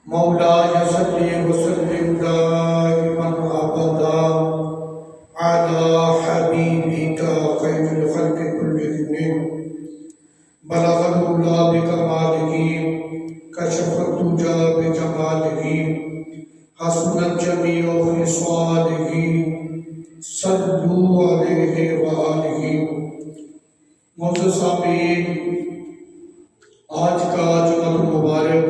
مولاي صل وسلم دائما ابدا على حبيبك خير الخلق كلهم بلغ العلا بكماله كشف الدجى بجماله حسنت جميع خصاله صلوا عليه وآلہ۔ معزز سامعین، آج کا جمعہ المبارک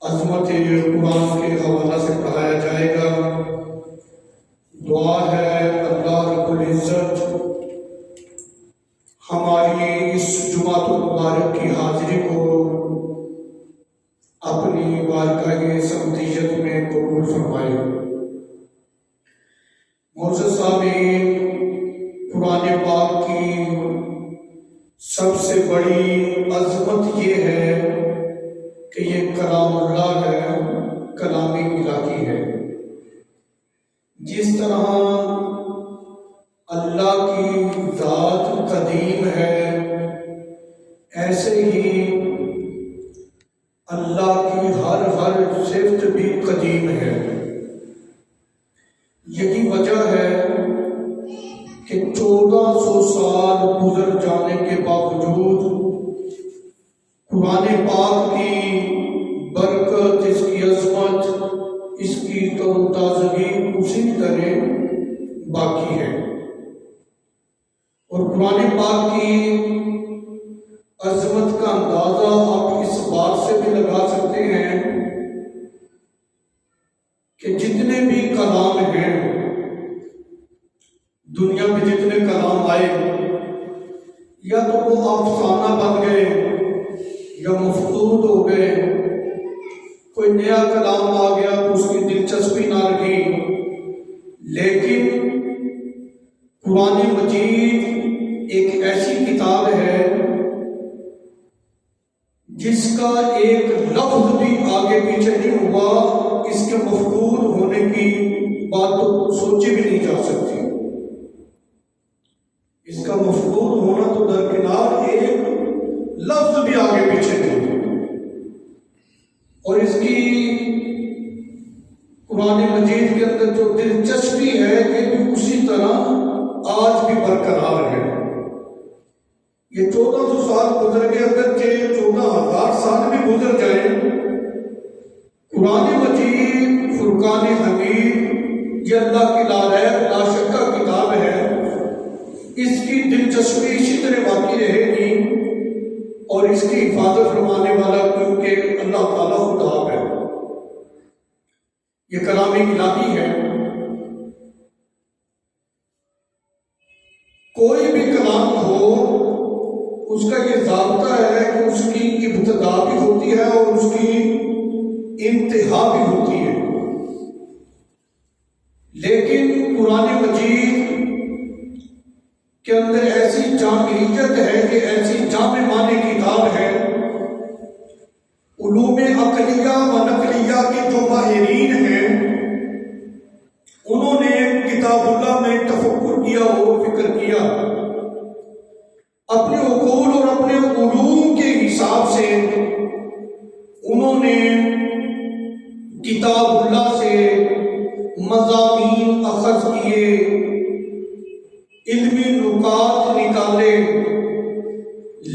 عظمت قرآن کے حوالہ سے پڑھایا جائے گا۔ دعا ہے اللہ رب العزت ہماری اس جمعہ المبارک کی حاضری کو اپنی بارگاہ سمدیت میں قبول فرمائے۔ معزز سامعین، قرآن پاک کی سب سے بڑی عظمت یہ ہے کہ یہ کلام اللہ ہے، کلام الہی ہے۔ جس طرح اللہ کی ذات قدیم ہے، ایسے ہی اللہ کی ہر صفت بھی قدیم ہے۔ یہی وجہ ہے کہ 1400 سال گزر جانے کے باوجود قرآن پاک کی برکت، اس کی عظمت، اس کی تر و تازگی اسی طرح باقی ہے۔ اور قرآن پاک کی عظمت کا اندازہ آپ اس بات سے بھی لگا سکتے ہیں کہ جتنے بھی کلام ہیں دنیا میں، جتنے کلام آئے، یا تو وہ افسانہ بن گئے یا مفقود ہو گئے، کوئی نیا کلام آ گیا تو اس کی دلچسپی نہ رہی۔ لیکن قرآن مجید ایک ایسی کتاب ہے جس کا ایک لفظ بھی آگے پیچھے نہیں ہوا، اس کے مفقود ہونے کی بات تو سوچی بھی نہیں جا سکتی۔ اس کا مفقود ہونا تو درکنار، ایک لفظ بھی آگے پیچھے نہیں۔ اور اس کی قرآن مجید کے اندر جو دلچسپی ہے یہ بھی اسی طرح آج بھی برقرار ہے۔ یہ 1400 سال گزر گئے، اگرچہ 14,000 سال بھی گزر جائیں، قرآن مجید فرقان حمید یہ اللہ کی لا ریب لا شکہ کتاب ہے۔ اس کی دلچسپی اسی طرح باقی رہے گی، اور اس کی حفاظت فرمانے والا کیونکہ اللہ تعالیٰ خدا ہے، یہ کلام الہی ہے۔ کوئی بھی کلام ہو، اس کا یہ ضابطہ ہے کہ اس کی ابتدا بھی ہوتی ہے اور اس کی انتہا بھی ہوتی ہے۔ لیکن قرآن مجید کے اندر ایسی جامعیت ہے کہ ایسی جامع معنی کتاب ہے، علوم عقلیہ و نقلیہ کے جو ماہرین ہیں انہوں نے کتاب اللہ میں تفکر کیا اور فکر کیا، اپنے عقول اور اپنے علوم کے حساب سے انہوں نے کتاب اللہ سے مضامین اخذ کیے، علمی نکات نکالے،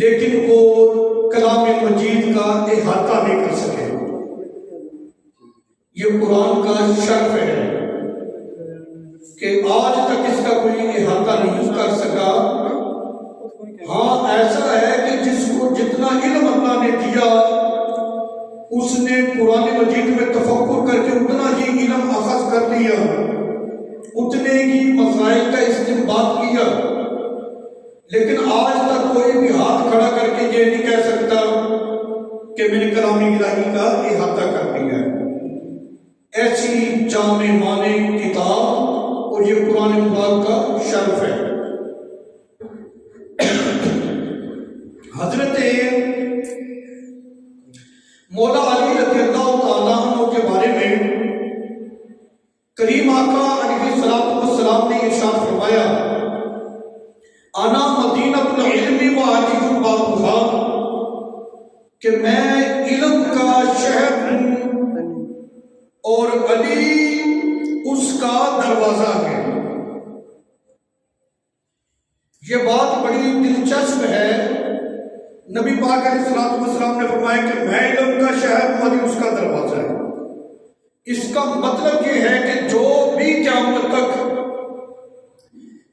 لیکن وہ کلام مجید کا احاطہ نہیں کر سکے۔ یہ قرآن کا شرف ہے کہ آج تک اس کا کوئی احاطہ نہیں کر سکا۔ ہاں، ایسا ہے کہ جس کو جتنا علم اللہ نے دیا اس نے قرآن مجید میں تفکر کر کے اتنا ہی علم اخذ کر لیا، اتنے ہی مسائل کا استنباط کیا، لیکن آج تک کوئی بھی ہاتھ کھڑا کر کے یہ نہیں کہہ سکتا کہ میں نے کلام الہی کا احاطہ کر دیا ہے۔ ایسی جامع معنی کتاب، اور یہ قرآن پاک کا شرف ہے۔ حضرت مولا علی رضی اللہ تعالیٰ عنہ کے بارے میں کریم آقا علیہ السلام نے ارشاد فرمایا، انا مدینہ العلم و علی بابھا، کہ میں علم کا شہر اور علی اس کا دروازہ ہے۔ یہ بات بڑی دلچسپ ہے۔ نبی پاک علیہ الصلوۃ والسلام نے فرمایا کہ میں علم کا شہر ہوں، علی اس کا دروازہ ہے۔ اس کا مطلب یہ ہے کہ جو بھی قیامت تک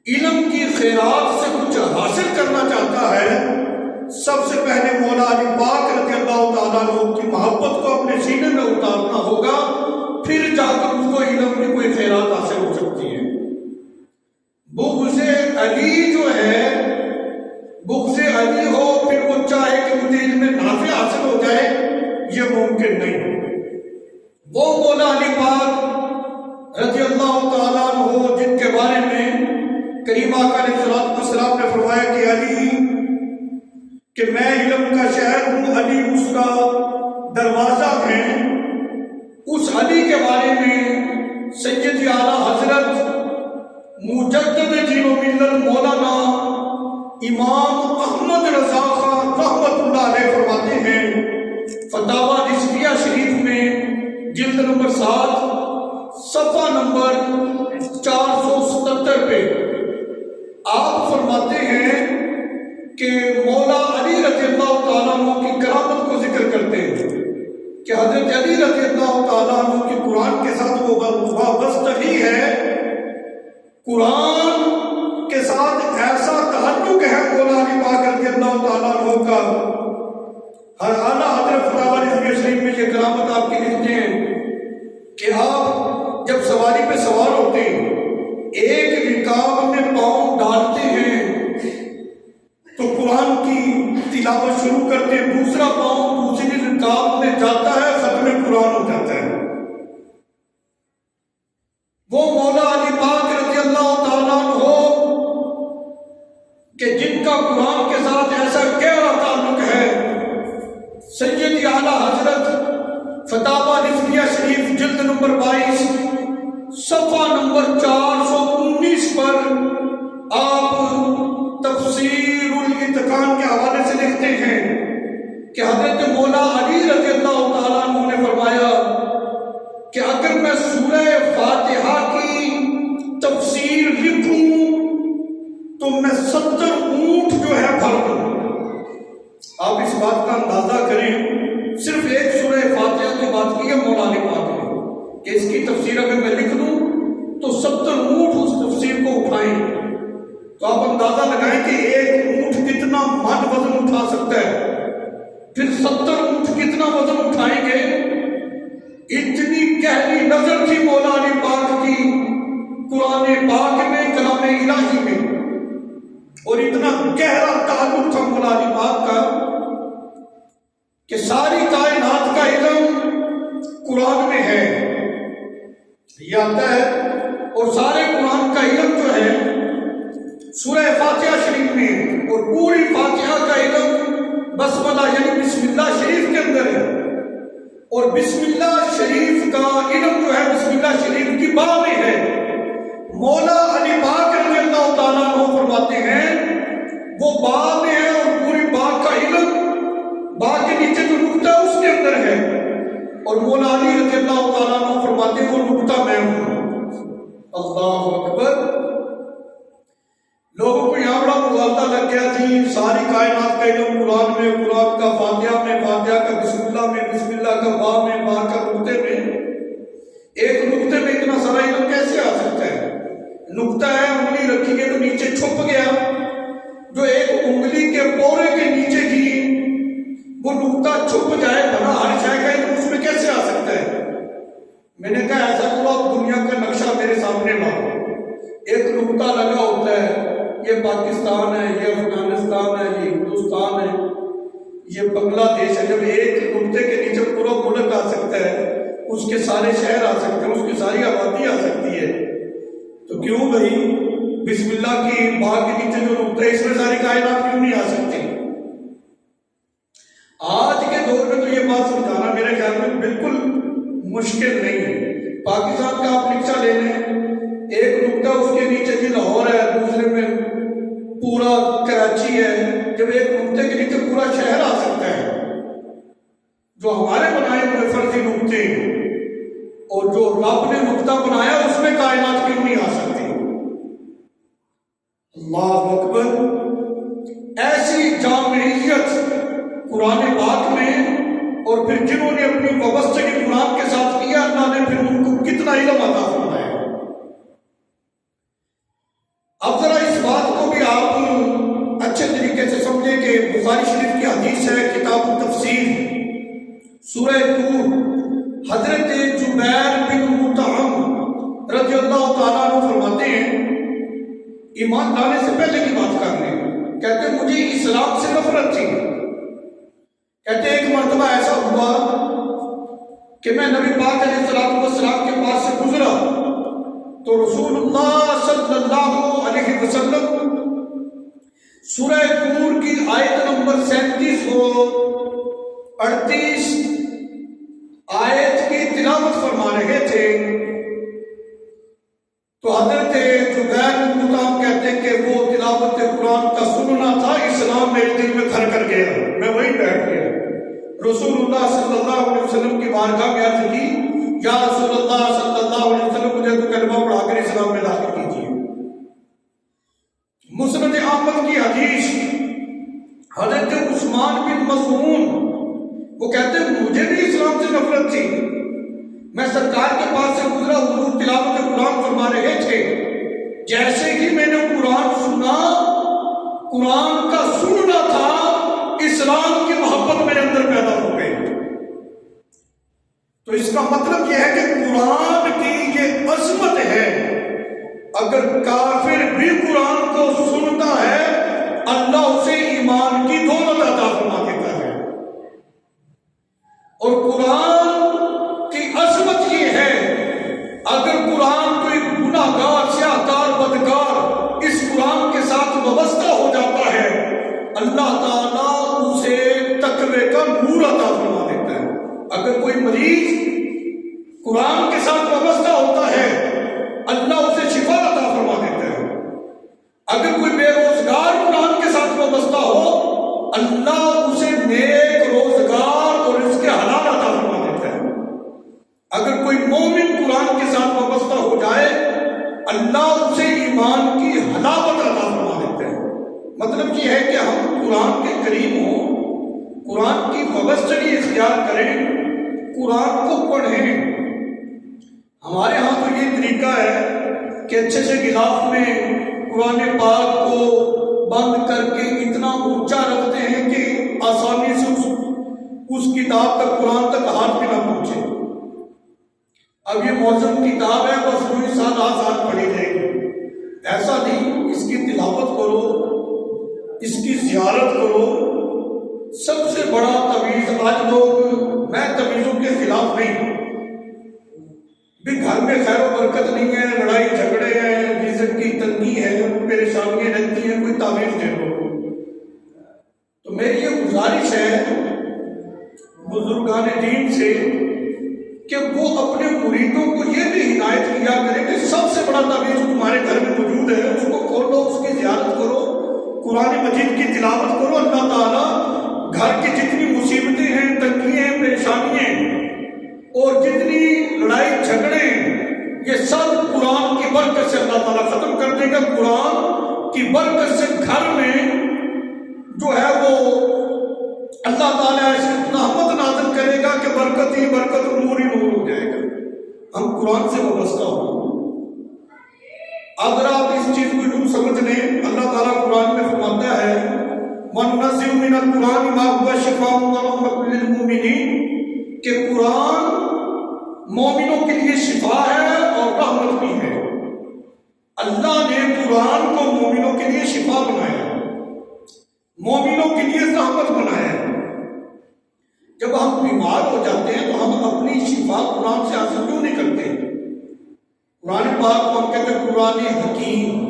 علم کی خیرات سے کچھ حاصل کرنا چاہتا ہے، سب سے پہلے مولا علی پاک رضی اللہ تعالیٰ عنہ کی محبت کو اپنے سینے میں اتارنا ہوگا، پھر جا کر اس کو علم کی کوئی خیرات حاصل ہو سکتی ہے۔ بغض علی جو ہے، بغض علی ہو پھر وہ چاہے کہ مجھے علم نافع حاصل ہو جائے، یہ ممکن نہیں۔ وہ مولا علی پاک رضی اللہ تعالیٰ عنہ جن کے بارے میں کریم آقا علیہ الصلوۃ والسلام نے فرمایا کہ علی کہ میں علم کا شہر ہوں، علی اس کا دروازہ ہے، اس علی کے بارے میں سید اعلیٰ حضرت مجدد دین و ملت مولانا امام احمد رضا خان رحمۃ اللہ علیہ فرماتے ہیں فتاوی رضویہ شریف میں جلد نمبر 7 صفحہ نمبر 477 پہ آپ فرماتے ہیں کہ مولا علی رضی اللہ تعالیٰ عنہ کی کرامت کو ذکر کرتے ہیں کہ حضرت علی رضی اللہ تعالیٰ عنہ کی قرآن کے ساتھ وہ وابستگی ہے، قرآن کے ساتھ ایسا تعلق ہے مولا علی پاک رضی اللہ تعالیٰ عنہ کا۔ ہر اعلیٰ حضرت فتاوی رضویہ شریف میں یہ کرامت آپ کی لکھتے ہیں کہ آپ جب سواری پہ سوار ہوتے ہیں، ایک رکاب میں پاؤں ڈالتے ہیں تو قرآن کی تلاوت شروع کرتے ہیں، دوسرا پاؤں دوسری رکاب میں جاتا ہے، ختم قرآن ہو جاتا ہے۔ وہ مولا علی پاک رضی اللہ تعالیٰ عنہ کہ جن کا قرآن کے ساتھ ایسا گہرا تعلق ہے، سید اعلیٰ حضرت فتاوی رضویہ شریف جلد نمبر 22 صفحہ نمبر 419 پر آپ تفسیر الاتقان کے حوالے سے لکھتے ہیں کہ حضرت مولا علی رضی اللہ تعالیٰ عنہ نے فرمایا کہ اگر میں سورہ فاتحہ کی تفسیر لکھوں تو میں 70 اونٹ جو ہے بھر دوں۔ آپ اس بات کا اندازہ کریں، صرف ایک سورہ فاتحہ کی بات کی ہے مولا علی پاک نے کہ اس کی تفسیر اگر میں لکھ دوں تو 70 اونٹ اس تفسیر کو اٹھائیں۔ تو آپ اندازہ لگائیں کہ ایک اونٹ کتنا من وزن اٹھا سکتا ہے، پھر 70 اونٹ کتنا وزن اٹھائیں گے۔ اتنی گہری نظر تھی مولا علی پاک کی قرآن پاک میں، کلام الہی میں، اور اتنا گہرا تعلق تھا مولا علی پاک کا کہ ساری کائنات کا علم قرآن میں ہے، یہ آتا ہے، اور سارے قرآن کا علم جو ہے سورہ فاتحہ شریف میں، اور پوری فاتحہ کا علم بسملہ یعنی بسم اللہ شریف کے اندر ہے، اور بسم اللہ شریف کا علم جو ہے بسم اللہ شریف کی با میں ہے۔ مولا علی پاک رضی اللہ تعالیٰ عنہ فرماتے ہیں وہ با میں ہے، اور پوری با کا علم با کے نیچے جو نقطہ ہے اس کے اندر ہے، اور مولا علی رضی اللہ تعالیٰ عنہ فرماتے ہیں وہ نقطہ میں ہوں۔ اللہ اکبر۔ لوگوں کو یہاں بڑا مغالطہ لگ گیا تھی، ساری کائنات کا علم قرآن میں، قرآن کا فاتحہ میں، فاتحہ کا بسم اللہ میں، بسم اللہ کا با میں، با کا نقطے میں۔ ایک نقطے میں اتنا سارا علم کیسے آ سکتا ہے؟ نقطہ ہے، انگلی رکھی گئی تو نیچے چھپ گیا، جو ایک انگلی کے پورے کے نیچے ہی وہ نقطہ چھپ جائے، بنا ہر شے کا علم اس میں کیسے آ سکتا ہے؟ میں نے کہا ایسا کرو آپ دنیا کا نقشہ میرے سامنے لاؤ، ایک نقطہ لگا ہوتا ہے، یہ پاکستان ہے، یہ افغانستان ہے، یہ ہندوستان ہے، یہ بنگلہ دیش ہے۔ جب ایک نقطے کے نیچے پورا ملک آ سکتا ہے، اس کے سارے شہر آ سکتے ہیں، اس کی ساری آبادی آ سکتی ہے، تو کیوں بھائی بسم اللہ کی باغ کے نیچے جو نقطہ ہے اس میں ساری کائنات کیوں نہیں آ سکتی؟ آج کے دور میں تو یہ بات سمجھانا میرے خیال میں بالکل مشکل نہیں ہے۔ پاکستان کا آپ نقشہ لے لیں، ایک نقطہ اس کے نیچے جی لاہور ہے، دوسرے میں پورا کراچی ہے، جب ایک نقطے کے نیچے پورا شہر آ سکتا ہے، جو ہمارے بنائے ہوئے فرضی نقطے اور جو رب نے نقطہ بنایا اس میں کائنات کیوں نہیں آ سکتی؟ اللہ اکبر۔ ایسی جامعیت قرآن پاک میں، اور پھر جنہوں نے اپنی وابستگی قرآن کے ساتھ کیا، اللہ نے پھر ان کو کتنا علم عطا فرمایا۔ اب ذرا اس بات کو بھی آپ اچھے طریقے سے سمجھیں کہ بخاری شریف کی حدیث ہے، کتاب التفسیر، سورہ طور، حضرت جبیر بن مطعم رضی اللہ تعالیٰ عنہ فرماتے ہیں، ایمان لانے سے پہلے کی بات کر رہے ہیں، کہتے ہیں مجھے اسلام سے نفرت تھی۔ کہتے ہیں ایک مرتبہ ایسا ہوا کہ میں نبی پاک علیہ السلام کے پاس سے گزرا تو رسول اللہ صلی اللہ علیہ وسلم سورہ طور کی آیت نمبر 37 اور 38 آیت کی تلاوت فرما رہے تھے۔ تو حضرت جبیر بن مطعم کہتے ہیں کہ وہ تلاوت قرآن کا سننا تھا، اسلام میرے دل میں گھر کر گیا، میں وہیں بیٹھ گیا۔ رسول اللہ صلی اللہ علیہ وسلم کی بارگاہ میں عرض کی، یا رسول اللہ صلی اللہ علیہ وسلم مجھے تو کلمہ پڑھا کر اسلام میں داخل کیجیے۔ مسند احمد کی حدیث، حضرت عثمان بن مظعون وہ کہتے ہیں مجھے بھی اسلام سے نفرت تھی، میں سرکار کے پاس سے گزرا، حضور تلاوت قرآن فرما رہے تھے، جیسے ہی میں نے قرآن سنا، قرآن کا سننا تھا، اسلام کی محبت میرے اندر پیدا ہو گئی۔ تو اس کا مطلب یہ ہے کہ قرآن کی یہ عظمت ہے، اگر کافر بھی قرآن کو سنتا ہے اللہ اسے ایمان کی دولت عطا فرما دیتا ہے۔ اور قرآن کی عظمت یہ ہے، اگر قرآن کوئی گناہگار، سیاہکار، بدکار اس قرآن کے ساتھ وابستہ ہو جاتا ہے، اللہ تعالیٰ اسے تقوی کا نور عطا فرما دیتا ہے۔ اگر کوئی مریض قرآن کے ساتھ وابستہ ہوتا ہے اللہ اسے شفا عطا فرما دیتا ہے۔ اگر کوئی بے روزگار قرآن کے ساتھ وابستہ ہو اللہ اسے نیک روزگار اور رزق حلال عطا فرما دیتا ہے۔ اگر کوئی مومن قرآن کے ساتھ وابستہ ہو جائے اللہ اسے ایمان کی حلاوت عطا فرما دیتا ہے۔ مطلب یہ ہے کہ ہم قرآن کے قریب ہوں، قرآن کی وابستگی اختیار کریں، قرآن کو پڑھیں۔ ہمارے ہاں تو یہ طریقہ ہے کہ اچھے سے غلاف میں قرآن پاک کو بند کر کے اتنا اونچا رکھتے ہیں کہ آسانی سے اس کتاب تک، قرآن تک ہاتھ بھی نہ پہنچے۔ اب یہ موزم کتاب ہے، بس کوئی سال آسان پڑھی جائے گی، ایسا نہیں۔ اس کی تلاوت کرو، اس کی زیارت کرو۔ سب سے بڑا تعویذ، آج لوگ، میں تعویذوں کے خلاف نہیں، بھی گھر میں خیر و برکت نہیں ہے، لڑائی جھگڑے ہیں، رزق کی تنگی ہے، پریشانیاں رہتی ہیں، کوئی تعویذ دے دو۔ تو میری یہ گزارش ہے بزرگان دین سے کہ وہ اپنے مریدوں کو یہ بھی ہدایت کیا کریں کہ سب سے بڑا تعویذ تمہارے گھر میں موجود ہے، اس کو کھولو، اس کی زیارت کرو، قرآن مجید کی تلاوت کرو۔ اللہ تعالیٰ گھر کی جتنی مصیبتیں ہیں، تنگیاں ہیں، پریشانیاں اور جتنی لڑائی جھگڑے یہ سب قرآن کی برکت سے اللہ تعالیٰ ختم کر دے گا۔ قرآن کی برکت سے گھر میں جو ہے وہ اللہ تعالیٰ ایسی رحمت نازل کرے گا کہ برکت ہی برکت، نور ہی نور ہو جائے گا۔ ہم قرآن سے وابستہ ہوں۔ اگر آپ اس چیز کو یوں سمجھ لیں، اللہ تعالیٰ قرآن میں فرماتا ہے وَنُنَزِّلُ مِنَ الْقُرْآنِ مَا هُوَ شِفَاءٌ وَرَحْمَةٌ لِّلْمُؤْمِنِينَ کہ قرآن مومنوں کے لیے شفا ہے اور رحمت بھی ہے۔ اللہ نے قرآن کو مومنوں کے لیے شفا بنایا ہے، مومنوں کے لیے رحمت بنایا ہے۔ جب ہم بیمار ہو جاتے ہیں تو ہم اپنی شفا قرآن سے حاصل کیوں نہیں کرتے؟ قرآن پاک کو ہم کہتے ہیں قرآن حکیم۔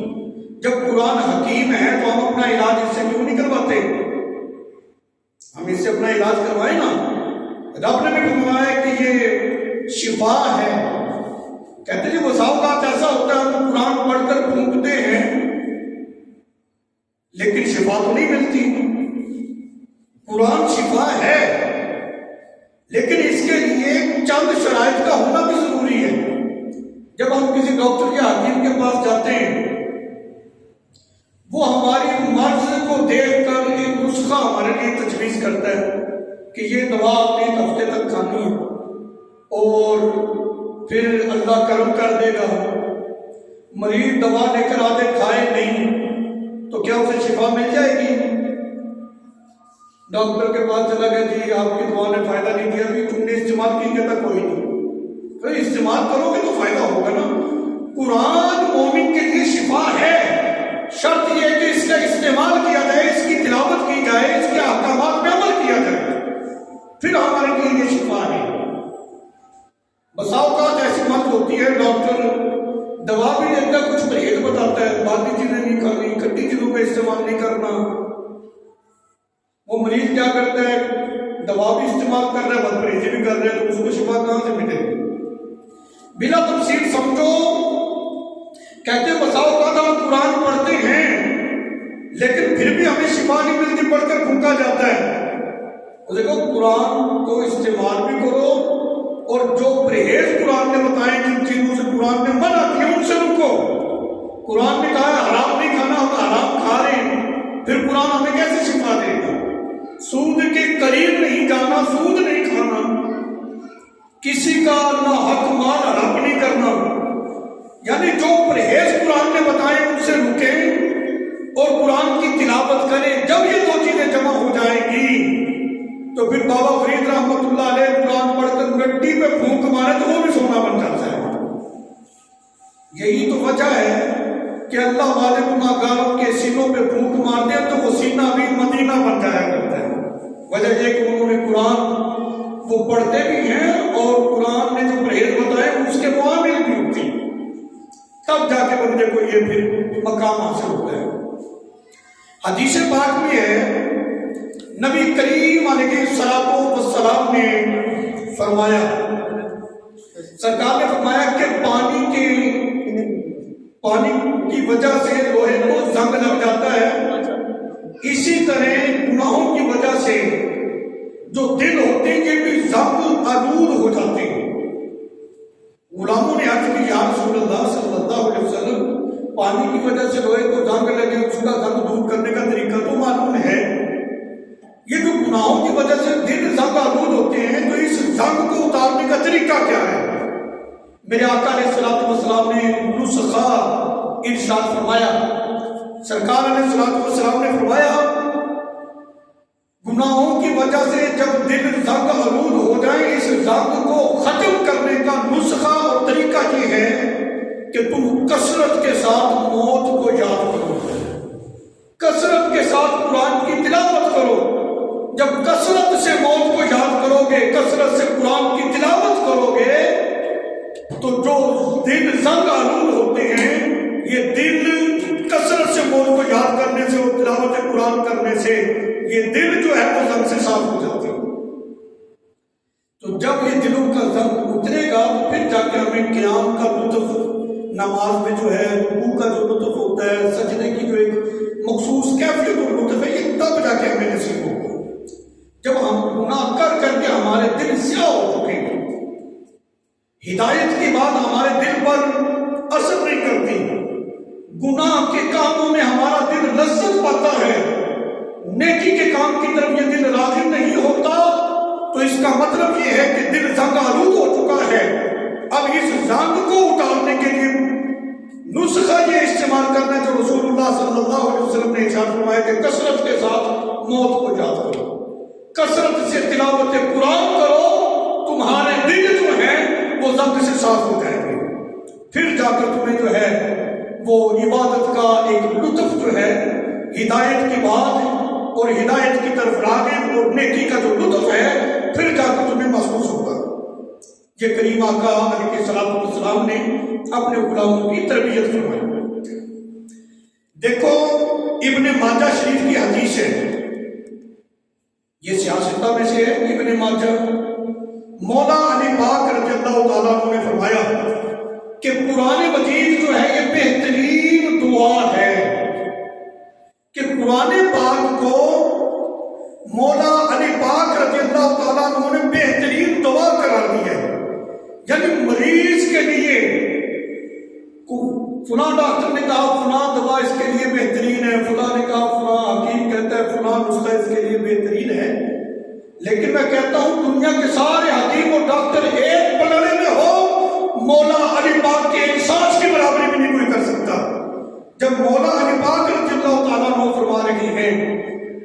جب قرآن حکیم ہے تو ہم اپنا علاج اس سے کیوں نہیں کرواتے؟ ہم اس سے اپنا علاج کروائیں نا۔ رب نے بھی فرمایا کہ یہ شفا ہے۔ کہتے ہیں بسا اوقات ایسا ہوتا ہے ہم قرآن پڑھ کر پھونکتے ہیں لیکن شفا تو نہیں ملتی۔ قرآن شفا ہے لیکن اس کے لیے چند شرائط کا ہونا بھی ضروری ہے۔ کے پاس جاتے ہیں، وہ ہماری مرض کو دیکھ کر ایک نسخہ ہمارے لیے تجویز کرتا ہے کہ یہ دوا آپ نے ایک ہفتے تک کھانی ہے اور پھر اللہ کرم کر دے گا۔ مریض دوا لے کر آدھے کھائے نہیں تو کیا اسے شفا مل جائے گی؟ ڈاکٹر کے پاس چلا گیا، جی آپ کی دوا نے فائدہ نہیں دیا، ابھی تم نے استعمال کی کہتا کوئی نہیں۔ تو استعمال کرو گے تو فائدہ ہوگا نا۔ قرآن مومن کے لیے شفا ہے، شرط یہ کہ اس کا استعمال کیا جائے، اس کی تلاوت کی جائے، اس کے احکامات پہ عمل کیا جائے، پھر ہمارے لیے یہ شفا ہے۔ بسا اوقات ایسی بات ہوتی ہے، ڈاکٹر دوا بھی دیتا ہے، کچھ پرہیز بتاتا ہے، باقی چیزیں نہیں کھانی، کھٹی چیزوں کا استعمال نہیں کرنا۔ وہ مریض کیا کرتا ہے، دوا بھی استعمال کر رہا ہے، بد پرہیزی بھی کر رہا ہے، تو اس کو شفا کہاں سے ملے گی؟ بلا تفصیل سمجھو، کہتے ہیں بسا اوقات ہم قرآن پڑھتے ہیں لیکن پھر بھی ہمیں شفا نہیں ملتی، پڑھ کر پھونکا جاتا ہے۔ دیکھو قرآن کو استعمال بھی کرو اور جو پرہیز قرآن نے بتائے، جن چیزوں سے قرآن نے منع کیا ان سے رکو۔ قرآن نے کہا ہے حرام نہیں کھانا، ہم حرام کھا رہے ہیں، پھر قرآن ہمیں کیسے شفا دے گا؟ سود کے قریب نہیں جانا، سود نہیں کھانا، کسی کا نہ حق مال ہڑپ نہیں کرنا، یعنی جو پرہیز قرآن نے بتائے ان سے رکیں اور قرآن کی تلاوت کریں۔ جب یہ دو چیزیں جمع ہو جائیں گی تو پھر بابا فرید رحمۃ اللہ علیہ قرآن پڑھ کر مٹی پہ پھونک مارے تو وہ بھی سونا بن جاتا ہے۔ یہی تو وجہ ہے کہ اللہ والے گناہ گاروں کے سینوں پہ پھونک مار دیں تو وہ سینہ بھی مدینہ بن جایا کرتا ہے۔ وجہ یہ کہ انہوں نے قرآن وہ پڑھتے بھی ہیں اور قرآن نے جو پرہیز بتائے اس کے معامل بھی ہوتی ہیں، تب جا کے بندے کو یہ پھر مقام حاصل ہوتا ہے۔ حدیث پاک میں ہے، نبی کریم علیہ السلام نے فرمایا، سرکار نے فرمایا کہ پانی کی وجہ سے لوہے کو زنگ لگ جاتا ہے، اسی طرح گناہوں کی وجہ سے جو دل ہوتے ہیں یہ بھی زنگ آلود ہو جاتے ہیں۔ غلاموں نے عرض کی، یا رسول اللہ صلی اللہ علیہ وسلم، پانی کی وجہ سے لوہے کو زنگ لگے، اس کا زنگ دور کرنے کا طریقہ تو معلوم ہے، یہ جو گناہوں کی وجہ سے دل زنگ آلود ہوتے ہیں تو اس زنگ کو اتارنے کا طریقہ کیا ہے؟ میرے آقا علیہ الصلوۃ والسلام نے نسخہ ارشاد فرمایا۔ سرکار علیہ الصلوۃ والسلام نے فرمایا، گناہوں کی وجہ سے جب دل زنگ آلود ہو جائے، اس زنگ کو ختم کرنے کا نسخہ اور طریقہ یہ ہے کہ تم کثرت کے ساتھ موت کو یاد کرو، کثرت کے ساتھ قرآن کی تلاوت کرو۔ جب کثرت سے موت کو یاد کرو گے، کثرت سے قرآن کی تلاوت کرو گے، تو جو دل زنگ آلود ہوتے ہیں یہ دل کثرت سے موت کو یاد کرنے سے اور تلاوت قرآن کرنے سے یہ دل جو ہے وہ زنگ سے صاف ہو جاتے ہیں۔ تو جب یہ دلوں کا زنگ اترے گا تو پھر جا کے ہمیں قیام کا لطف، نماز میں جو ہے رکوع کا جو لطف ہوتا ہے، سجدے کی جو ایک مخصوص کیفیت اور لطف ہے، یہ تب جا کے ہمیں نصیب ہوگا جب ہم گناہ کر کر کے ہمارے دل سیاہ ہو چکے ہیں۔ ہدایت کی بات ہمارے دل پر اثر نہیں کرتی، گناہ کے کاموں میں ہمارا دل لذت پاتا ہے، نیکی کے کام کی طرف یہ دل راغب نہیں ہوتا، تو اس کا مطلب یہ ہے کہ دل زنگ آلود ہو چکا ہے۔ اب اس زنگ کو اتارنے کے لیے نسخہ یہ استعمال کرنا جو رسول اللہ صلی اللہ علیہ وسلم نے ارشاد فرمایا کہ کثرت کے ساتھ موت کو یاد کرو، کثرت سے تلاوت قرآن کرو، تمہارے دل جو ہیں وہ زنگ سے صاف ہو جائیں گے، پھر جا کر تمہیں جو ہے وہ عبادت کا ایک لطف جو ہے، ہدایت کی بات اور ہدایت کی طرف راغب اور نیکی کا جو لطف ہے، پھر جا کر تمہیں محسوس ہوگا۔ یہ کریم آقا علیہ الصلوۃ والسلام نے اپنے غلاموں کی تربیت فرمائی۔ دیکھو ابن ماجہ شریف کی حدیث ہے، یہ سیاستہ میں سے ہے، ابن ماجہ، مولا علی پاک رضی اللہ تعالیٰ عنہ نے فرمایا کہ قرآن مجید جو ہے یہ بہترین دعا ہے، کہ قرآن پاک کو مولا علی پاک رضی اللہ تعالیٰ عنہ نے بہترین دعا قرار دی ہے، یعنی مریض کے لیے فلاں ڈاکٹر نے کہا فلاں دوا اس کے لیے بہترین ہے، فلاں نے کہا فلاں حکیم کہتا ہے فلاں نسخہ اس کے لیے بہترین ہے، لیکن میں کہتا ہوں دنیا کے سارے حکیم اور ڈاکٹر ایک پلڑے میں ہو، مولا علی پاک کے ایک سانس کی برابری بھی نہیں کوئی کر سکتا۔ جب مولا علی پاک رضی اللہ تعالیٰ عنہ فرما رہے ہیں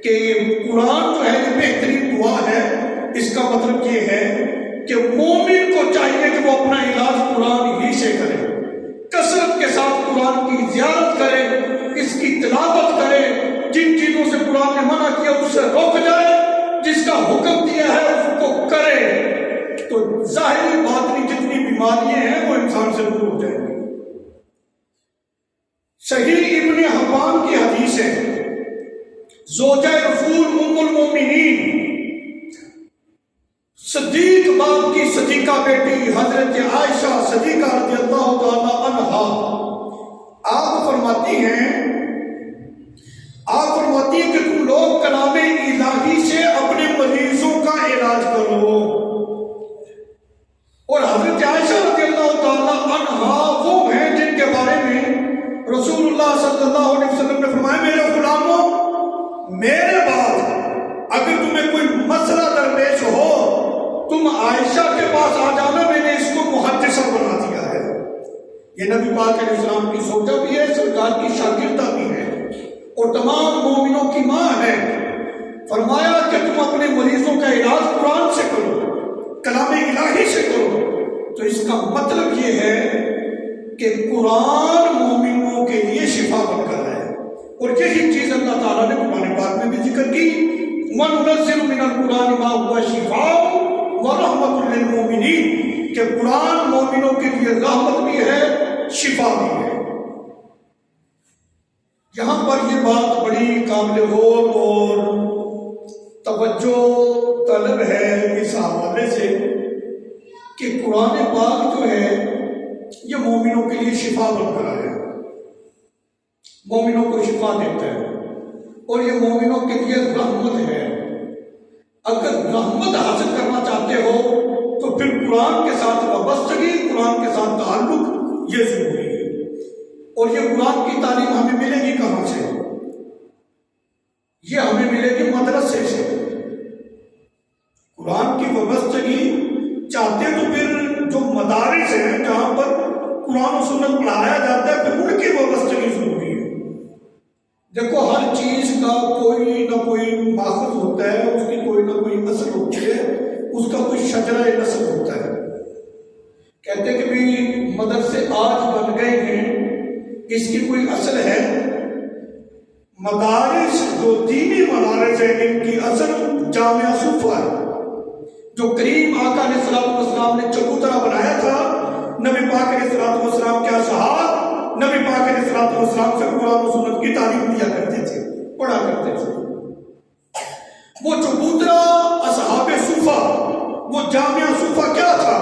کہ قرآن جو ہے یہ بہترین دعا ہے، اس کا مطلب یہ ہے کہ مومن کو چاہیے کہ وہ اپنا علاج قرآن ہی سے کرے، کثرت کے ساتھ قرآن کی زیارت کرے، اس کی تلاوت کرے، جن چیزوں سے قرآن نے منع کیا اس سے رک جائے، جس کا حکم دیا ہے اس کو کرے، تو ظاہری باطنی جتنی بیماریاں ہیں وہ انسان سے دور ہو جائیں گی۔ صحیح ابن حبان کی حدیث ہے، زوجہ رسول ام المومنین صدیق باپ کی صدیقہ بیٹی حضرت عائشہ صدیقہ رضی اللہ تعالی عنہا آپ فرماتی ہیں کہ تم لوگ کلام الہی سے اپنے مریضوں کا علاج کرو، اور حضرت عائشہ رضی اللہ تعالی عنہا وہ ہیں جن کے بارے میں رسول اللہ صلی اللہ علیہ وسلم نے فرمایا میرے غلاموں، میرے بعد اگر تمہیں کوئی مسئلہ درپیش ہو تم عائشہ کے پاس آ جانا، میں نے اس کو محدثہ بنا دیا ہے۔ یہ نبی پاک علیہ السلام کی زوجہ بھی ہے، سرکار کی شاگردہ بھی ہے، اور تمام مومنوں کی ماں ہے۔ فرمایا کہ تم اپنے مریضوں کا علاج قرآن سے کرو، کلام الہی سے کرو، تو اس کا مطلب یہ ہے کہ قرآن مومنوں کے لیے شفا بن کر ہے، اور یہی چیز اللہ تعالیٰ نے قرآن پاک میں بھی ذکر کی، وَنُنَزِّلُ مِنَ الْقُرْآنِ مَا هُوَ شِفَاءٌ وَرَحْمَةٌ لِّلْمُؤْمِنِينَ کہ قرآن مومنوں کے لیے رحمت بھی ہے، شفا بھی ہے۔ یہاں پر یہ بات بڑی قابل غور اور توجہ طلب ہے اس حوالے سے کہ قرآن پاک جو ہے یہ مومنوں کے لیے شفا بن کر آیا ہے، مومنوں کو شفا دیتا ہے، اور یہ مومنوں کے لیے رحمت ہے۔ اگر رحمت حاصل کرنا چاہتے ہو تو پھر قرآن کے ساتھ وابستگی، قرآن کے ساتھ تعلق یہ ضروری ہے، اور یہ قرآن کی تعلیم ہمیں ملے گی کہاں سے؟ یہ ہمیں ملے گی مدرسے سے۔ قرآن کی وابستگی چاہتے تو پھر جو مدارس ہیں جہاں پر قرآن و سنت پڑھایا جاتا ہے پھر ان کی وابستگی ضروری ہے۔ دیکھو ہر چیز کا کوئی نہ کوئی ماخذ ہوتا ہے، اس کی کوئی نہ کوئی اصل ہوتی ہے، اس کا کوئی شجرہ نسل ہوتا ہے۔ کہتے ہیں کہ بھی مدرسے آج بن گئے ہیں، اس کی کوئی اصل ہے؟ مدارس جو دینی مدارس ہیں ان کی اصل جامعہ صوفہ ہے، جو کریم آقا علیہ السلام نے چبوترا بنایا تھا۔ نبی پاک علیہ السلام کے اصحاب نبی پاک علیہ السلام سے قرآن و سنت کی تعلیم دیا کرتے تھے، پڑھا کرتے تھے۔ وہ چبوترا اصحاب صوفہ، وہ جامعہ صوفہ کیا تھا؟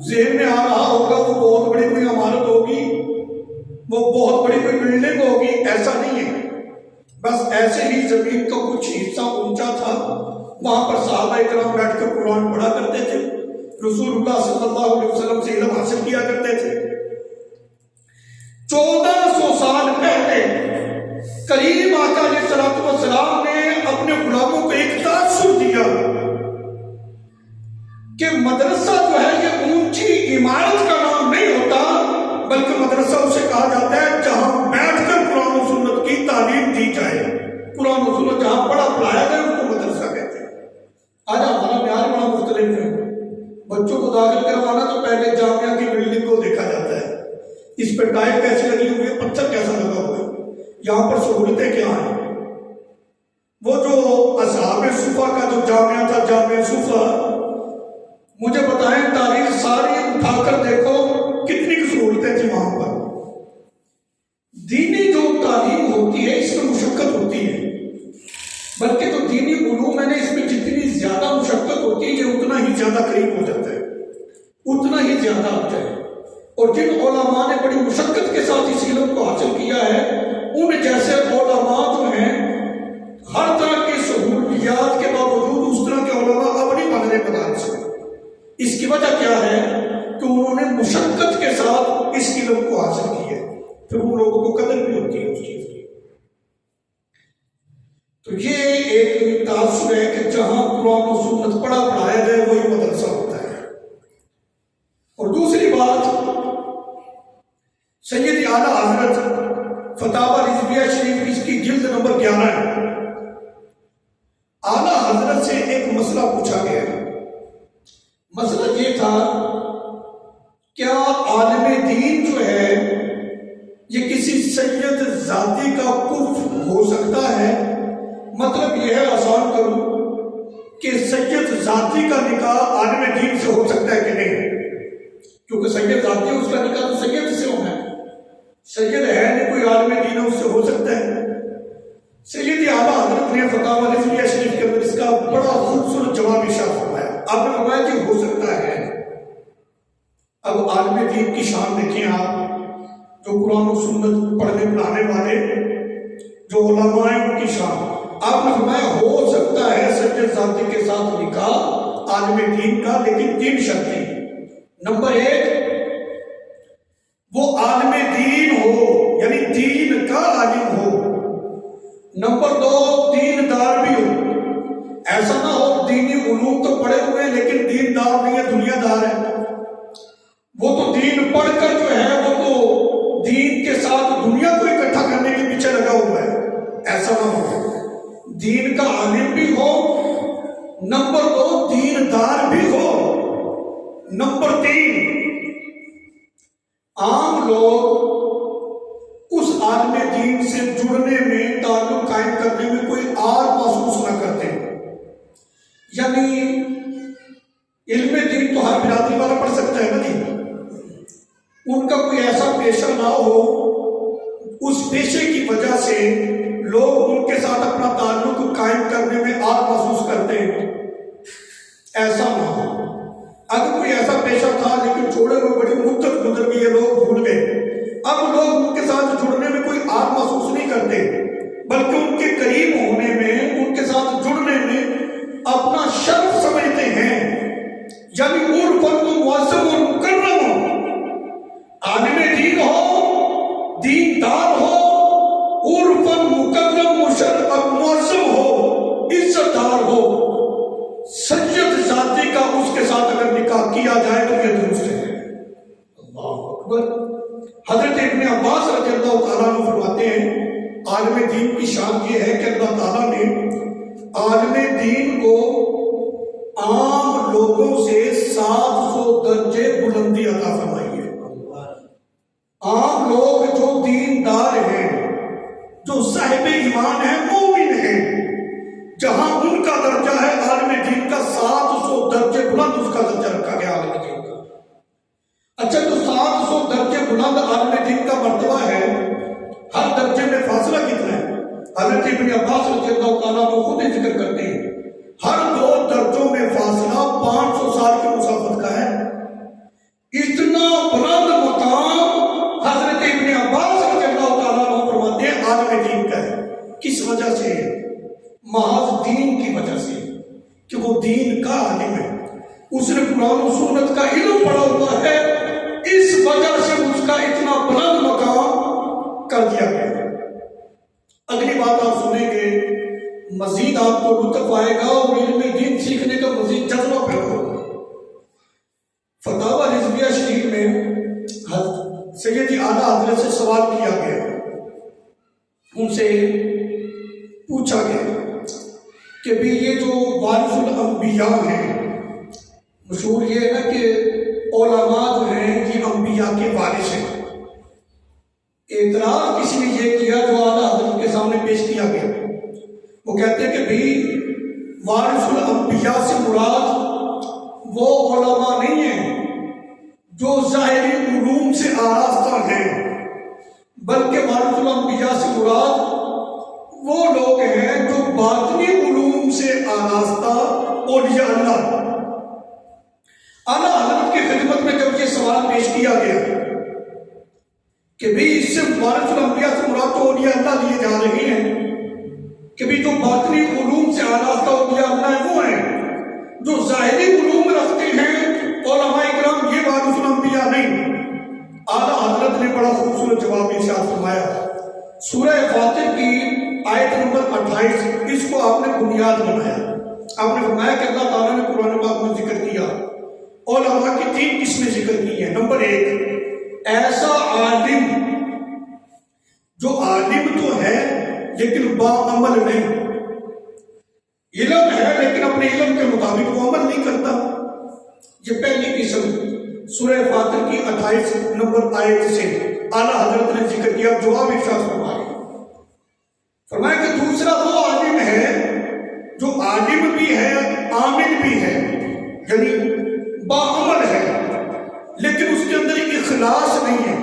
ذہن میں آ رہا ہوگا وہ بہت بڑی کوئی عمارت ہوگی، وہ بہت بڑی کوئی بلڈنگ ہوگی، ایسا نہیں ہے۔ بس ایسے ہی زمین کا کچھ حصہ اونچا تھا، وہاں پر صحابہ اکرام بیٹھ کر قرآن پڑھا کرتے تھے، رسول اللہ صلی اللہ علیہ وسلم سے علم حاصل کیا کرتے تھے۔ 1400 سال پہلے کریم آقا علیہ السلام نے اپنے غلاموں کو ایک تاثر دیا کہ مدرسہ جو ہے یہ اونچی عمارت کا نام نہیں ہوتا، بلکہ مدرسہ اسے کہا جاتا ہے جہاں بیٹھ کر قرآن و سنت کی تعلیم دی جائے، قرآن و سنت جہاں پڑھایا جائے اس کو مدرسہ کہتے ہیں۔ آج ہمارا معیار بڑا مختلف ہے، بچوں کو داخل کروانا تو پہلے جامعہ کی بلڈنگ کو دیکھا جاتا ہے، اس پہ ٹائل کیسے لگی ہوئی ہے، پتھر کیسا لگا ہوا ہے، یہاں پر سہولتیں کیا ہیں۔ وہ جو اصحاب صوفہ کا جو جامعہ تھا، جامعہ صوفہ، مجھے بتائیں تاریخ ساری اٹھا کر دیکھو کتنی سہولتیں تھیں وہاں پر۔ دینی جو تعلیم ہوتی ہے اس میں مشقت ہوتی ہے، بلکہ جو دینی علوم ہے نا اس میں جتنی زیادہ مشقت ہوتی ہے یہ اتنا ہی زیادہ قریب ہو جاتا ہے، اتنا ہی زیادہ ہوتا ہے۔ اور جن علماء نے بڑی مشقت کے ساتھ اس علم کو حاصل کیا ہے، ان جیسے علماء جو ہیں ہر طرح کی سہولیات کے باوجود اس طرح کے علماء اب نہیں بن رہے مدارس میں۔ اس کی وجہ کیا ہے کہ انہوں نے مشقت کے ساتھ اس علم کو حاصل کیا ہے۔ پھر ان لوگوں کو قدر بھی ہوتی ہے اس چیز کی۔ تو یہ ایک تاثر ہے کہ جہاں قرآن و سنت پڑھایا جائے وہی مدرسہ ہوتا ہے۔ اور دوسری بات، سید اعلیٰ حضرت فتاوی رضویہ شریف اس کی جلد نمبر 11 ہے، اعلیٰ حضرت سے ایک مسئلہ پوچھا گیا۔ مسئلہ یہ تھا، کیا عالم دین جو ہے یہ کسی سید ذاتی کا کفر ہو سکتا ہے؟ مطلب یہ ہے، آسان کروں، کہ سید ذاتی کا نکاح عالم دین سے ہو سکتا ہے کہ نہیں؟ کیونکہ سید ذاتی ہے، اس کا نکاح تو سید سے ہونا ہے، سید ہے نہیں کوئی عالم دین ہے، اس سے ہو سکتا ہے۔ سید اعلیٰ حضرت نے فتاوی رضویہ شریف کے اندر اس کا بڑا خوبصورت جواب ارشاد فرمایا۔ آپ نے فرمایا کہ ہو سکتا ہے۔ اب عالم دین کی شان دیکھیں آپ، جو قرآن و سنت پڑھنے پڑھانے والے جو علماء ہیں ان کی شان۔ آپ نے فرمایا ہو سکتا ہے سید ذاتی کے ساتھ نکاح عالم دین کا، لیکن 3 شرطیں۔ نمبر 1، وہ عالم دین ہو، یعنی دین کا عالم ہو۔ نمبر 2، دیندار بھی ہو۔ ایسا نہ ہو دینی علوم تو پڑھے ہوئے لیکن دیندار نہیں ہے، دنیا دار ہے، وہ تو دین پڑھ کر جو ہے وہ تو دین کے ساتھ دنیا کو اکٹھا کرنے کے پیچھے لگا ہوا ہے۔ ایسا نہ ہو، دین کا عالم بھی ہو، نمبر 2 دیندار بھی ہو۔ نمبر 3، عام لوگ اس عالم دین سے جڑنے میں، تعلق قائم کرنے میں کوئی آر محسوس نہ کرتے، یعنی علم دین تو ہر برادری والا پڑھ سکتا ہے نا جی، ان کا کوئی ایسا پیشہ نہ ہو اس پیشے کی وجہ سے لوگ ان کے ساتھ اپنا تعلق قائم کرنے میں آر محسوس کرتے ہیں، ایسا نہ ہو۔ اگر کوئی ایسا پیشہ تھا لیکن چھوڑے ہوئے بڑی مدت گزر گئی ہے، لوگ بھول گئے، اب لوگ ان کے ساتھ جڑنے میں کوئی آر محسوس نہیں کرتے، بلکہ ان کے قریب ہونے میں، ان کے ساتھ جڑنے میں اپنا شرف سمجھتے ہیں، یعنی عرفاً معظم اور مکرم ہو، عالم دین ہو، دیندار ہو، عرفاً مکرم مشرف معظم ہو، عزت دار ہو، سید ذاتی کا اس کے ساتھ اگر نکاح کیا جائے تو یہ درست ہے۔ اللہ اکبر۔ حضرت ابن عباس رضی اللہ تعالیٰ عنہ فرماتے ہیں، عالم دین کی شان یہ ہے کہ اللہ تعالیٰ نے عالم دین کو عام لوگوں سے 700 درجے بلندی عطا فرمائی ہے۔ عام لوگ جو دیندار ہیں، جو صاحب ایمان ہیں، مومن ہیں، جہاں ان کا درجہ ہے عالم دین کا 700 درجے بلند، اس کا درجہ رکھا گیا عالم دین کا۔ اچھا، تو 700 درجے بلند عالم دین کا مرتبہ ہے، ہر درجے میں فاصلہ کتنا ہے؟ حضرت ابن عباس رضی اللہ تعالیٰ عنہ خود ہی ذکر کرتے ہیں، ہر 2 درجوں میں فاصلہ 500 سال کی مسافت کا ہے۔ اتنا بلند مقام حضرت ابن عباس رضی اللہ تعالیٰ عنہ فرماتے ہیں عالم دین کا ہے۔ کس وجہ سے؟ محض دین کی وجہ سے، کہ وہ دین کا عالم ہے، اس نے قرآن و سنت کا علم پڑھا ہوا ہے، اس وجہ سے اس کا اتنا بلند مقام کر دیا گیا۔ اگلی بات آپ سنیں گے، مزید آپ کو لطف آئے گا اور علم دین سیکھنے کا مزید جذبہ پیدا ہوگا۔ فتاوی رضویہ شریف میں سید اعلیٰ حضرت سے سوال کیا گیا، ان سے پوچھا گیا کہ بھی یہ جو وارث الانبیاء ہیں، مشہور یہ ہے نا کہ علماء جو ہیں یہ انبیاء کے وارث ہیں۔ اعتراض کسی نے یہ کیا جو اعلیٰ حضرت کے سامنے پیش کیا گیا، وہ کہتے ہیں کہ بھی وارث الانبیاء سے مراد وہ علماء نہیں ہیں جو ظاہری علوم سے آراستہ ہیں، بلکہ وارث الانبیاء سے مراد وہ لوگ ہیں جو باطنی علوم سے آراستہ اولیاء اللہ۔ اعلیٰ حضرت کی خدمت میں جب یہ سوال پیش کیا گیا کہ بھی اس سے وارث الانبیاء سے مراد تو اولیاء اللہ لیے جا رہے ہیں، کہ بھی جو باطنی علوم سے آراستہ اولیاء اللہ ہیں وہ ہیں، جو ظاہری علوم رکھتے ہیں علماء کرام، یہ وارث الانبیاء نہیں۔ اعلیٰ حضرت نے بڑا خوبصورت جواب ارشاد فرمایا. سورہ فاتر کی آیت نمبر 28 اس کو آپ نے بنیاد بنایا. آپ نے فرمایا کہ اللہ تعالیٰ نے قرآن پاک میں ذکر کیا علماء کی 3 قسمیں ذکر کی ہیں. نمبر 1 ایسا عالم جو عالم تو ہے لیکن با عمل نہیں. علم ہے لیکن اپنے علم کے مطابق وہ عمل نہیں کرتا. یہ پہلی قسم سورہ فاتر کی 28 نمبر آیت سے اعلیٰ حضرت نے ذکر کیا. جواب ارشاد فرمایا کہ دوسرا وہ عالم ہے جو عالم بھی ہے عامل بھی ہے یعنی باعمل ہے لیکن اس کے اندر اخلاص نہیں ہے,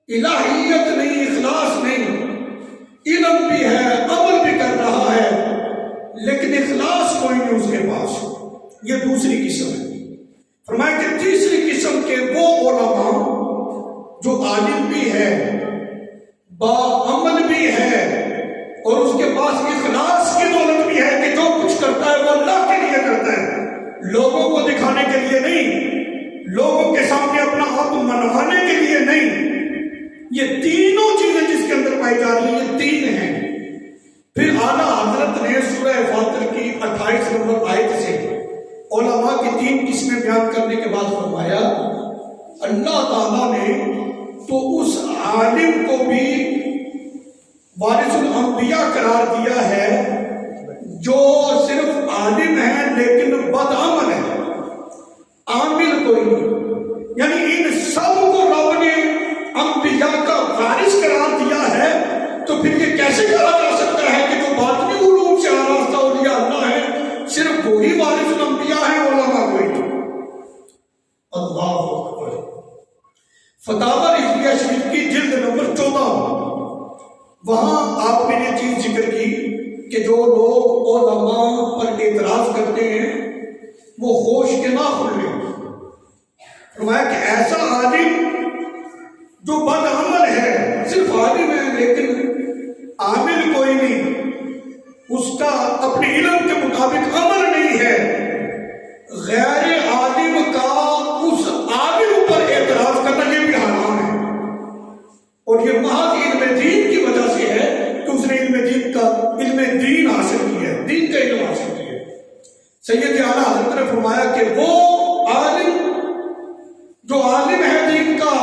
الہیت نہیں, اخلاص نہیں. علم بھی ہے عمل بھی کر رہا ہے لیکن اخلاص کوئی نہیں اس کے پاس. یہ دوسری قسم ہے. فرمایا کہ تیسری قسم کے وہ علماء جو عالم بھی ہے باعمل بھی ہے اور اس کے پاس اخلاص کی دولت بھی ہے کہ جو کچھ کرتا ہے وہ اللہ کے لیے کرتا ہے, لوگوں کو دکھانے کے لیے نہیں, لوگوں کے سامنے اپنا حق منوانے کے لیے نہیں. یہ تینوں چیزیں جس کے اندر پائی جا رہی ہیں یہ 3 ہیں. پھر اعلیٰ حضرت نے سورہ فاتر کی 28 نمبر آیت سے علماء کی 3 قسمیں بیان کرنے کے بعد فرمایا اللہ تعالیٰ نے تو اس عالم کو بھی وارث الانبیاء قرار دیا ہے جو صرف عالم ہے لیکن بدعمل ہے, عامل کوئی نہیں. یعنی ان سب کو رب نے انبیاء کا وارث قرار دیا ہے تو پھر یہ کیسے کہا جا سکتا ہے کہ جو باطنی علوم سے آراستہ اولیاء اللہ ہے صرف وہی وارث الانبیاء ہیں, علماء کوئی نہیں. اللہ اکبر. فتاوی رضویہ شریف کی جلد نمبر 14 وہاں آپ نے یہ چیز ذکر کی کہ جو لوگ علماء پر اعتراض کرتے ہیں وہ ہوش کے نہ کھل لیں. فرمایا کہ ایسا عالم جو بدعمل ہے, صرف عالم ہے لیکن عامل کوئی نہیں, اس کا اپنے علم کے مطابق عمل نہیں ہے, غیر عالم کا اس عالم پر اعتراض کرنا یہ بھی حرام ہے. اور یہ محض علم دین کی وجہ سے ہے کہ اس نے علم دین حاصل کی ہے, دین کا علم حاصل کیا ہے. سید اعلیٰ حضرت نے فرمایا کہ وہ عالم جو عالم ہے دین کا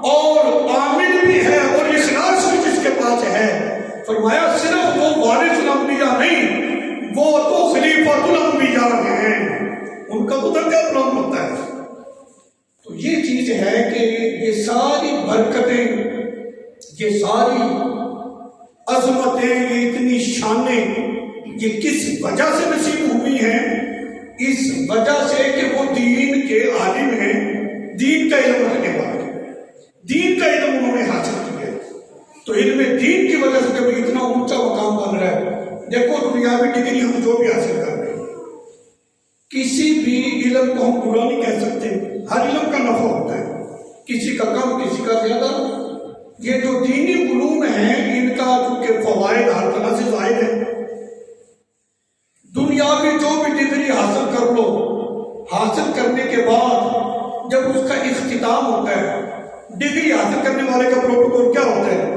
اور عامل بھی ہے اور اخلاص بھی جس کے پاس ہے, فرمایا صرف وہ وارث الانبیاء نہیں, وہ تو خلیفۃ الانبیاء ہیں, ان کا تو درجہ بلند ہوتا ہے. تو یہ چیز ہے کہ یہ ساری برکتیں, یہ ساری عظمتیں, یہ اتنی شانیں یہ کس وجہ سے نصیب ہوئی ہیں؟ اس وجہ سے کہ وہ دین کے عالم ہیں, دین کا علم رکھنے والے, دین کا علم انہوں نے حاصل کیا. تو علم دین کی وجہ سے جب اتنا اونچا مقام بن رہا ہے, دیکھو دنیاوی ڈگری ہم جو بھی حاصل کر رہے ہیں, کسی بھی علم کو ہم برا نہیں کہہ سکتے, ہر علم کا نفع ہوتا ہے, کسی کا کم کسی کا زیادہ. یہ جو دینی علوم ہیں ان کا چونکہ فوائد ہر طرح سے ظاہر ہے. دنیاوی جو بھی ڈگری حاصل کر لو, حاصل کرنے کے بعد جب اس کا اختتام ہوتا ہے, ڈگری حاصل کرنے والے کا پروٹوکول کیا ہوتا ہے؟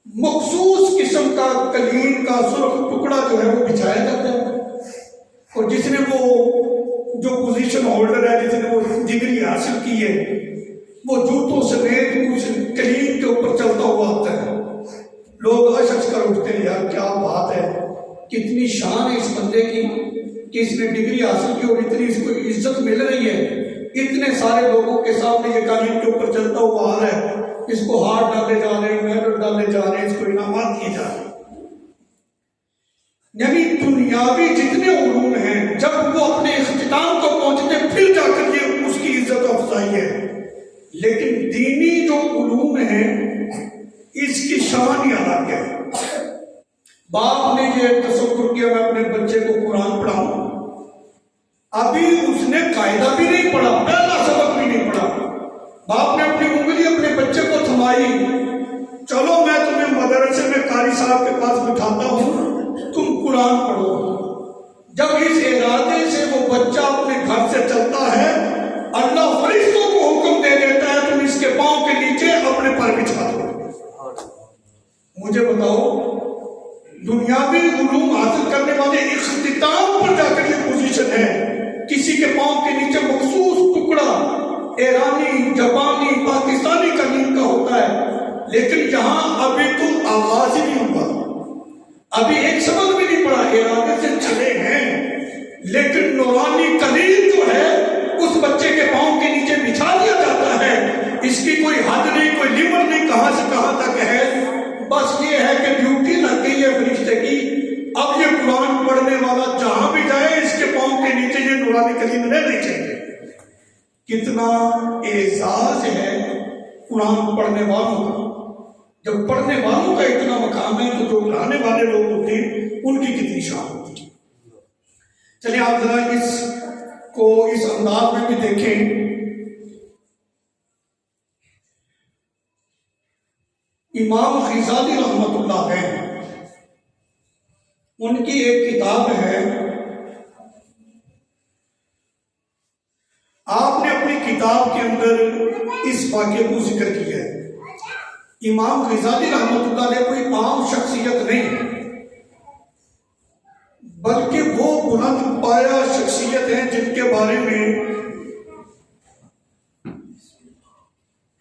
مخصوص قسم کا قلیم کا سرخ ٹکڑا جو ہے وہ بچھایا جاتا ہے, اور جس نے وہ جو پوزیشن ہولڈر ہے, جس نے وہ ڈگری حاصل کی ہے, وہ جوتوں سمیت اس قلیم کے اوپر چلتا ہوا آتا ہے. لوگ اشش کر اٹھتے ہیں, یار کیا بات ہے, کتنی شان ہے اس بندے کی کہ اس نے ڈگری حاصل کی اور اتنی اس کو عزت مل رہی ہے, اتنے سارے لوگوں کے سامنے یہ قلیم کے اوپر چلتا ہوا آ رہا ہے, اس کو ہاتھ ڈالے جا رہے ہیں, میڈل ڈالے جا رہے ہیں, اس کو انعامات دیے جا رہے ہیں. یعنی دنیاوی جتنے علوم ہیں جب وہ اپنے اختتام کو پہنچتے ہیں پھر جا کر یہ اس کی عزت افزائی ہے, لیکن دینی جو علوم ہیں اس کی شان ہی الگ ہے. باپ نے یہ تصور کیا میں اپنے بچے کو قرآن پڑھاؤں, ابھی اس نے قاعدہ بھی نہیں پڑھا, پہلا سبق بھی نہیں پڑھا, باپ نے اپنی انگلی اپنے بچے کو تھمائی, چلو میں تمہیں مدرسے میں قاری صاحب کے پاس بٹھاتا ہوں, تم قرآن پڑھو. جب اس ارادے سے وہ بچہ اپنے گھر سے چلتا ہے, اللہ فرشتوں کو حکم دے دیتا اپنے پر بچھا دو۔ مجھے بتاؤ، دنیاوی علوم حاصل کرنے والے اختتام پر جا کر یہ پوزیشن ہے، کسی کے پاؤں کے نیچے مخصوص ٹکڑا ایرانی، جاپانی، پاکستانی قدیم کا ہوتا ہے، لیکن یہاں ابھی تو آغاز ہی نہیں ہوا، ابھی ایک سبق بھی نہیں پڑا، ارادے سے چلے ہیں، لیکن نورانی قدیم جو ہے اس بچے کے پاؤں کے نیچے بچھا دیا جاتا ہے، اس کی کوئی حد نہیں، کوئی لیمٹ نہیں، کہاں سے کہاں تک ہے، بس یہ ہے کہ ڈیوٹی لگ گئی ہے فرشتے کی، اب یہ قرآن پڑھنے والا جہاں بھی جائے اس کے پاؤں کے نیچے یہ نورانی قدیم رہنے چاہیے۔ کتنا اعزاز ہے قرآن پڑھنے والوں کا، جب پڑھنے والوں کا اتنا مقام ہے تو جو پڑھانے والے لوگ ہوتے ہیں ان کی کتنی شان ہوتی ہے۔ چلیے آپ ذرا اس کو اس انداز میں بھی دیکھیں۔ امام غزالی رحمۃ اللہ علیہ، ان کی ایک کتاب ہے، آپ نے اپنی کتاب کے اندر اس واقعے کو ذکر کیا ہے۔ امام غزالی رحمۃ اللہ علیہ کوئی عام شخصیت نہیں، بلکہ وہ بلند پایہ شخصیت ہیں جن کے بارے میں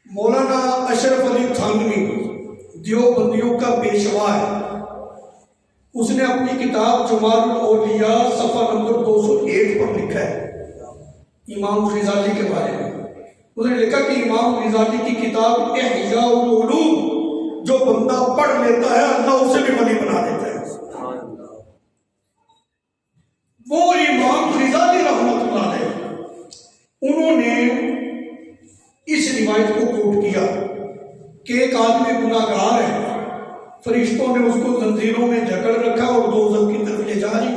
مولانا اشرف علی تھانوی دیوبندیوں کا پیشوا ہے، اس نے اپنی کتاب جمال الاولیاء صفحہ نمبر 201 پر لکھا ہے امام غزالی کے بارے میں۔ اس نے لکھا کہ امام غزالی کی کتاب احیاء العلوم جو بندہ پڑھ لیتا ہے اللہ اسے بھی ولی بنا دیتا ہے۔ وہ امام غزالی رحمۃ اللہ علیہ، انہوں نے اس روایت کو کوٹ کیا کہ ایک آدمی گناہ گار ہے، فرشتوں نے اس کو زنجیروں میں جکڑ رکھا اور دوزخ کی طرف لے جا رہی۔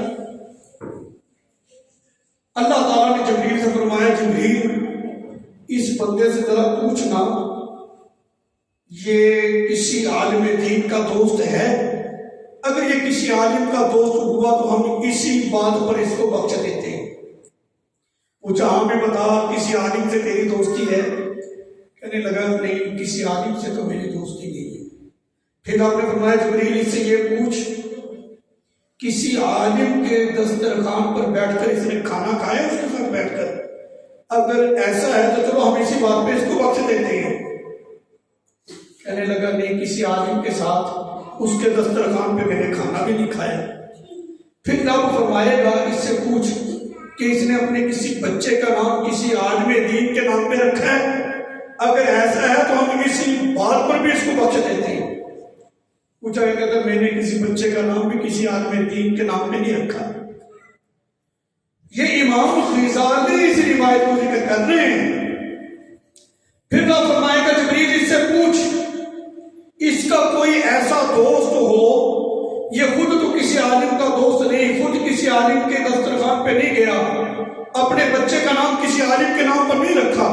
اللہ تعالیٰ نے جبریل سے فرمایا، جبریل اس بندے سے ذرا پوچھنا یہ کسی عالم دین کا دوست ہے، اگر یہ کسی عالم کا دوست ہوا تو ہم اسی بات پر اس کو بخش دیتے ہیں۔ پوچھا ہمیں بتا کسی عالم سے تیری دوستی ہے؟ کہنے لگا نہیں، کسی عالم سے تو میری دوستی نہیں ہے۔ پھر آپ نے فرمایا جبریل اس سے یہ پوچھ کسی عالم کے دسترخوان پر بیٹھ کر اس نے کھانا کھایا اس کے ساتھ بیٹھ کر؟ اگر ایسا ہے تو چلو ہم اسی بات پہ اس کو بخش دیتے ہیں۔ کہنے لگا نہیں، کسی عالم کے ساتھ اس کے دسترخوان پہ میں نے کھانا بھی نہیں کھایا۔ پھر رب فرمائے گا اس سے پوچھ کہ اس نے اپنے کسی بچے کا نام کسی عالم دین کے نام پہ رکھا ہے؟ اگر ایسا ہے تو ہم اسی بات پر بھی اس کو بخش دیتے ہیں۔ پوچھا کہ کہتا میں نے کسی بچے کا نام بھی کسی عالم دین کے نام پہ نہیں رکھا۔ یہ امام غزالی اس روایت کو ذکر کر رہے ہیں۔ پھر اللہ فرمائے گا جبریل اس سے پوچھ اس کا کوئی ایسا دوست ہو، یہ خود تو کسی عالم کا دوست نہیں، خود کسی عالم کے دسترخوان پہ نہیں گیا، اپنے بچے کا نام کسی عالم کے نام پر نہیں رکھا،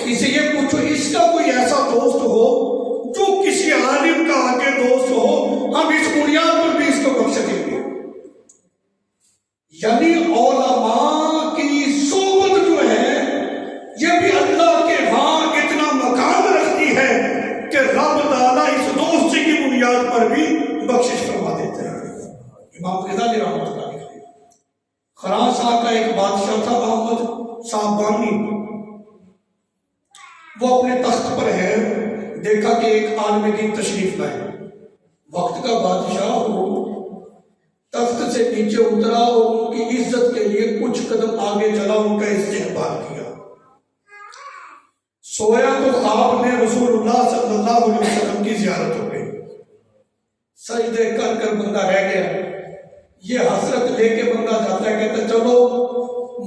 اسے یہ پوچھو اس کا کوئی ایسا دوست ہو جو کسی عالم کا آگے دوست ہو، ہم اس بنیاد پر بھی اس کو بخش دیں گے۔ یعنی علماء کی صحبت جو ہے یہ بھی اللہ کے ہاں اتنا مقام رکھتی ہے کہ رب تعالیٰ اس دوستی کی بنیاد پر بھی بخشش فرما دیتے ہیں۔ امام غزالی رحمۃ اللہ علیہ، خراساں کا ایک بادشاہ تھا احمد صاحبانی، وہ اپنے تخت پر ہے، دیکھا کہ ایک عالم دین تشریف لائے، وقت کا بادشاہ ہو، تخت سے نیچے اترا اور ان کی عزت کے لیے کچھ قدم آگے چلا، ان کا استقبال کیا۔ سویا تو خواب میں رسول اللہ صلی اللہ علیہ وسلم کی زیارت ہو گئی، سجدے کر کر بندہ رہ گیا۔ یہ حسرت لے کے بندہ جاتا ہے، کہتا چلو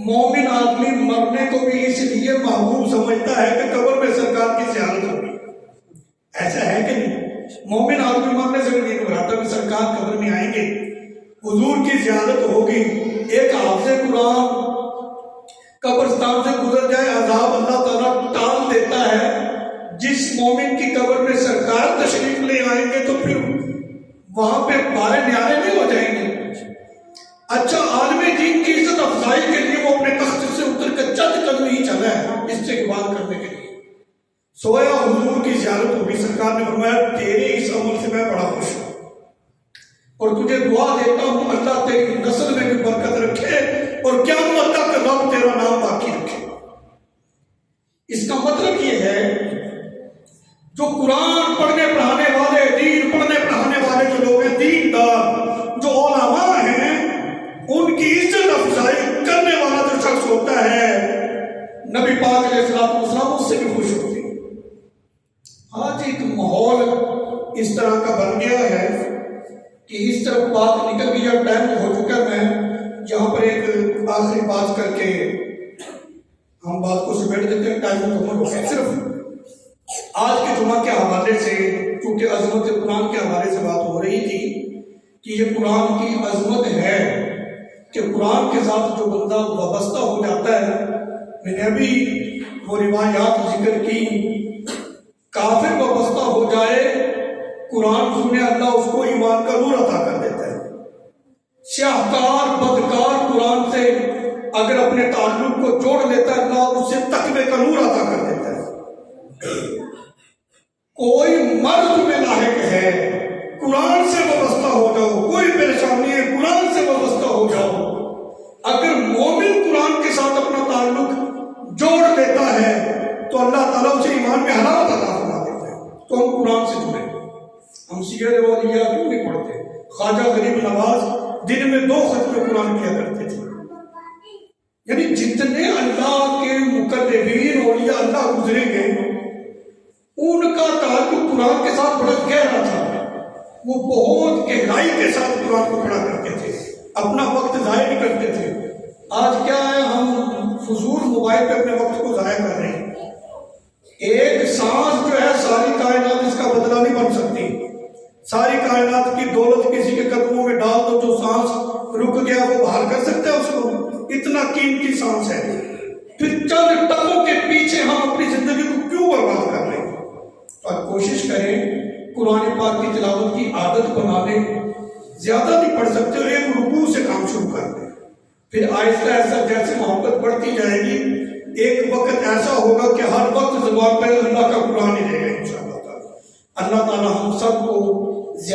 مومن آدمی مرنے کو بھی اس لیے محبوب سمجھتا ہے کہ قبر میں سرکار کی زیارت ہوگی۔ ایسا ہے کہ نہیں؟ مومن آدمی مرنے سے نہیں گھبراتا کہ سرکار قبر میں آئیں گے، حضور کی زیارت ہوگی۔ ایک حافظ قرآن قبرستان سے گزر جائے، عذاب اللہ تعالیٰ ٹال دیتا ہے۔ جس مومن کی قبر میں سرکار تشریف لے آئیں گے تو پھر وہاں پہ بارے نیارے نہیں ہو جائیں گے۔ اچھا، عالم دین کی عزت افزائی کے لیے وہ اپنے تخت سے اتر کر چند قدم ہی چلا ہے استقبال کرنے کے لیے۔ سویا حضور کی زیارت ہوگی، سرکار نے فرمایا تیرے اس عمل سے میں بڑا خوش ہوں اور تجھے دعا دیتا ہوں اللہ تیری نسل میں بھی برکت رکھے اور قیامت تک رب تیرا نام باقی رکھے۔ اس کا مطلب یہ ہے جو قرآن پڑھنے پڑھانے والے، دین پڑھنے پڑھانے والے جو لوگ ہیں، دین دار جو علماء ہیں، ان کی عزت افزائی کرنے والا جو شخص ہوتا ہے، نبی پاک علیہ السلام اس سے بھی خوش ہوتے ہیں۔ آج ایک ماحول اس طرح کا بن گیا ہے کہ اس طرف بات نکل گئی ہے، ٹائم ہو چکا ہے۔ میں یہاں پر ایک آخری بات کر کے ہم بات کو سمیٹ دیتے ہیں، ٹائم مکمل ہو گیا۔ صرف آج کے جمعہ کے حوالے سے، چونکہ عظمت قرآن کے حوالے سے بات ہو رہی تھی کہ یہ قرآن کی عظمت ہے کہ قرآن کے ساتھ جو بندہ وابستہ ہو جاتا ہے، میں نے ابھی وہ روایات ذکر کی، کافر وابستہ ہو جائے، قرآن سنے اللہ اس کو ایمان کا نور عطا کر دیتا ہے۔ سیاہکار بدکار قرآن سے اگر اپنے تعلق کو جوڑ لیتا ہے، اللہ اس سے تقوی کا نور عطا کر دیتا ہے۔ کوئی مرض میں لاحق ہے، قرآن سے وابستہ ہو جاؤ، کوئی پریشانی ہے قرآن سے وابستہ ہو جاؤ۔ اگر مومن قرآن کے ساتھ اپنا تعلق جوڑ لیتا ہے تو اللہ تعالیٰ اسے ایمان میں حلاوت عطا فرما دیتا ہے۔ تو ہم قرآن سے جڑیں۔ ہم سیر اولیاء کیوں نہیں پڑھتے؟ خواجہ غریب نواز دن میں 2 ختم قرآن کیا کرتے تھے۔ یعنی جتنے اللہ کے مقربین اولیاء اللہ گزرے گئے، ان کا تعلق قرآن کے ساتھ بڑا گہرا تھا۔ وہ بہت گہرائی کے ساتھ قرآن کو پڑھا کرتے تھے، اپنا وقت ضائع نہیں کرتے تھے۔ آج کیا ہے، ہم فضول موبائل پہ اپنے وقت کو ضائع کر رہے ہیں۔ ایک سانس جو ہے ساری کائنات اس کا بدلہ نہیں بن سکتی۔ ساری کائنات کی دولت کسی کے قدموں میں ڈال دو، جو سانس رک گیا وہ بحال کر سکتا ہے اس کو؟ اتنا قیمتی سانس ہے، پھر چند ٹکوں کے پیچھے ہم اپنی زندگی کو کیوں برباد کر رہے ہیں؟ تو آپ کوشش کریں قرآن پاک کی تلاوت کی عادت بنا لیں۔ زیادہ نہیں پڑھ سکتے اور ایک رکوع سے کام شروع کر دیں، پھر آہستہ آہستہ جیسے محبت بڑھتی جائے گی، ایک وقت ایسا ہوگا کہ ہر وقت زبان پہ اللہ کا قرآن ہی رہے گا انشاءاللہ تعالیٰ۔ اللہ تعالیٰ ہم سب کو